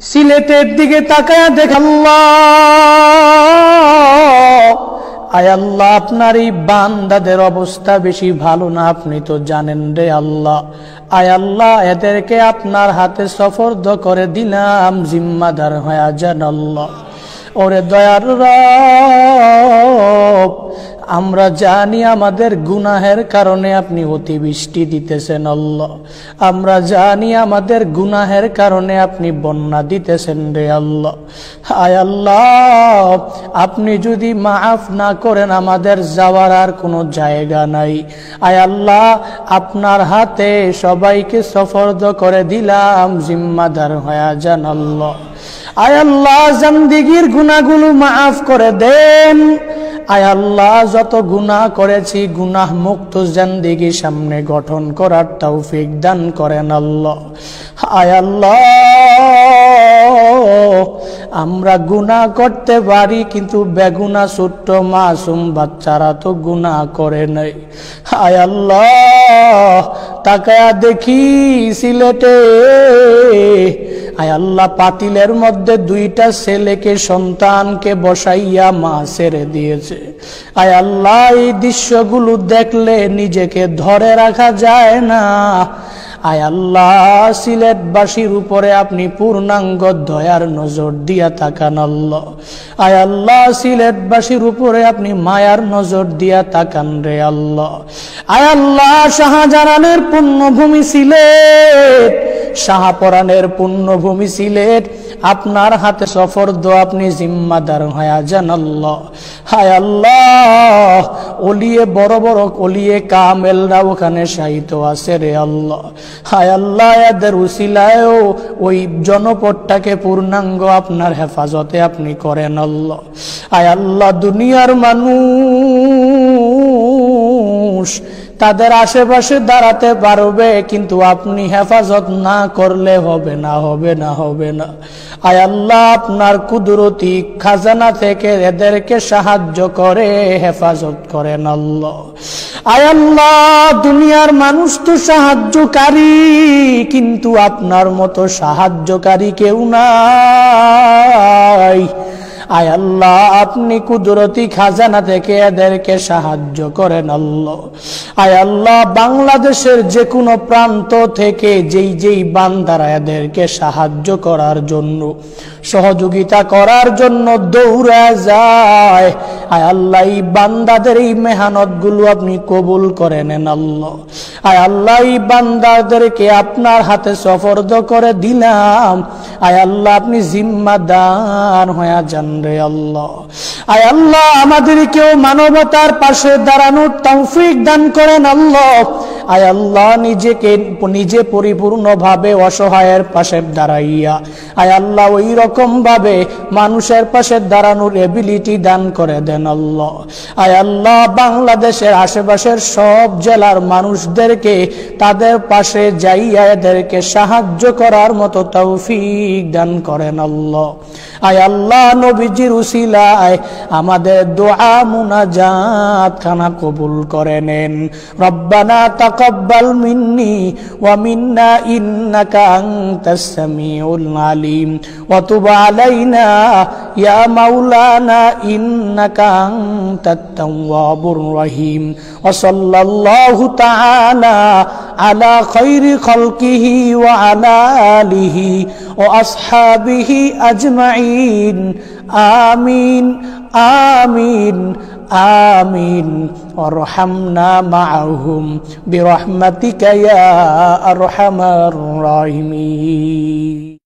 সিলেটের দিকে তাকায়া দেখ আল্লাহ, আয় আল্লাহ আপনার এই বান্দাদের অবস্থা বেশি ভালো না, আপনি তো জানেন রে আল্লাহ। আয় আল্লাহ এদেরকে আপনার হাতে সফর্দ করে দিলাম, জিম্মাদার হয়ে যান আল্লাহ। ওরে দয়ার রব, আমরা জানি আমাদের গুনাহের কারণে আপনি অতিবৃষ্টি দিতেছেন আল্লাহ, আমরা জানি আমাদের গুনাহের কারণে আপনি বন্যা দিতেছেন রে আল্লাহ। আয় আল্লাহ আপনি যদি মাফ না করেন আমাদের যাওয়ার আর কোনো জায়গা নাই। আয় আল্লাহ আপনার হাতে সবাইকে সফর্দ করে দিলাম, জিম্মাদার হয়ে যান আল্লাহ। আয় আল্লাহ জিন্দেগীর গুনাহগুলো মাফ করে দেন। আয় আল্লাহ যত গুনাহ করেছি গুনাহ মুক্ত জিন্দেগি সামনে গঠন করার তৌফিক দান করেন আল্লাহ। আয় আল্লাহ আমরা গুনাহ করতে পারি কিন্তু বেগুনা ছোট্ট মাসুম বাচ্চারা তো গুনাহ করে নাই। আয় আল্লাহ তাকায়া দেখি সিলেটে, আয় আল্লাহ পাতিলের মধ্যে দুইটা ছেলেকে সন্তানকে বসাইয়া মা ছেড়ে দিয়েছে। আয় আল্লাহ এই দৃশ্যগুলো দেখলে নিজেকে ধরে রাখা যায় না। আয় আল্লাহ সিলেটবাসীর উপরে আপনি পূর্ণাঙ্গ দয়ার নজর দিয়া তাকান আল্লাহ। আয় আল্লাহ সিলেটবাসীর উপরে আপনি মায়ার নজর দিয়া তাকান রে আল্লাহ। আয় আল্লাহ শাহজালালের পুণ্যভূমি সিলেট, শাহপরানের পুণ্যভূমি সিলেট আপনার হাতে সফর্দ, আপনি জিম্মাদার হয়ে যান আল্লাহ। হায় আল্লাহ ওলিয়ে বড় বড় ওলিয়ে কামেলরা ওখানে শায়িত আছে রে আল্লাহ। হায় আল্লাহ এদের উসিলায়ও ওই জনপদটাকে পূর্ণাঙ্গ আপনার হেফাজতে আপনি করেন আল্লাহ। আয় আল্লাহ দুনিয়ার মানুষ তাদের আশেপাশে দাঁড়াতে পারবে কিন্তু আপনি হেফাজত না করলে হবে না, হবে না, হবে না। আয় আল্লাহ আপনার কুদরতি খাজানা থেকে এদেরকে সাহায্য করে হেফাজত করেন আল্লাহ। আয় আল্লাহ দুনিয়ার মানুষ তো সাহায্যকারী কিন্তু আপনার মতো সাহায্যকারী কেউ নাই। আয় আল্লাহ আপনি কুদরতি খাজানা থেকে এদেরকে সাহায্য করেন আল্লাহ। আয় আল্লাহ বাংলাদেশের যে কোনো প্রান্ত থেকে যেই যেই বান্দারা এদেরকে সাহায্য করার জন্য সহযোগিতা করার জন্য দৌড়া যায়, আয় আল্লাহ এই বান্দাদের এই মেহনত গুলো আপনি কবুল করে নেন আল্লাহ। আয় আল্লাহ এই বান্দাদেরকে আপনার হাতে সফর্দ করে দিলাম, আয় আল্লাহ আপনি জিম্মাদার হয়ে যান রে আল্লাহ। আয় আল্লাহ আমাদেরকেও মানবতার পাশে দাঁড়ানোর তৌফিক দান করেন আল্লাহ। আয় আল্লাহ নিজে পরিপূর্ণভাবে অসহায়ের পাশে দাঁড়াইয়া আয় আল্লাহ ওই রকম ভাবে মানুষের পাশে দাঁড়ানোর এবিলিটি দান করে দেন আল্লাহ। আয় আল্লাহ বাংলাদেশের আশেপাশের সব জেলার মানুষদেরকে তাদের পাশে যাইয়া এদেরকে সাহায্য করার মতো তৌফিক দান করেন আল্লাহ। আয় আল্লাহ নবীজির উসিলায় আমাদের দোয়া মুনাজাত খানা কবুল করে নেন। রব্বানা তাকাব্বাল মিন্নি ওয়া মিন্না ইন্নাকা আনতাস সামিউল আলিম ওয়া তুব আলাইনা ইয়া মাওলানা ইন্নাকা আনতাত তাওয়াবুর রহিম ওয়া সাল্লাল্লাহু তাআলা আলা খায়রি খালকিহি ওয়া আলা আলিহি ওয়া আসহাবিহি আজমাইন। আমিন আমিন আমিন। ওয়ারহামনা মাআহুম বিরহমাতিকা ইয়া আরহামার রাহিমিন।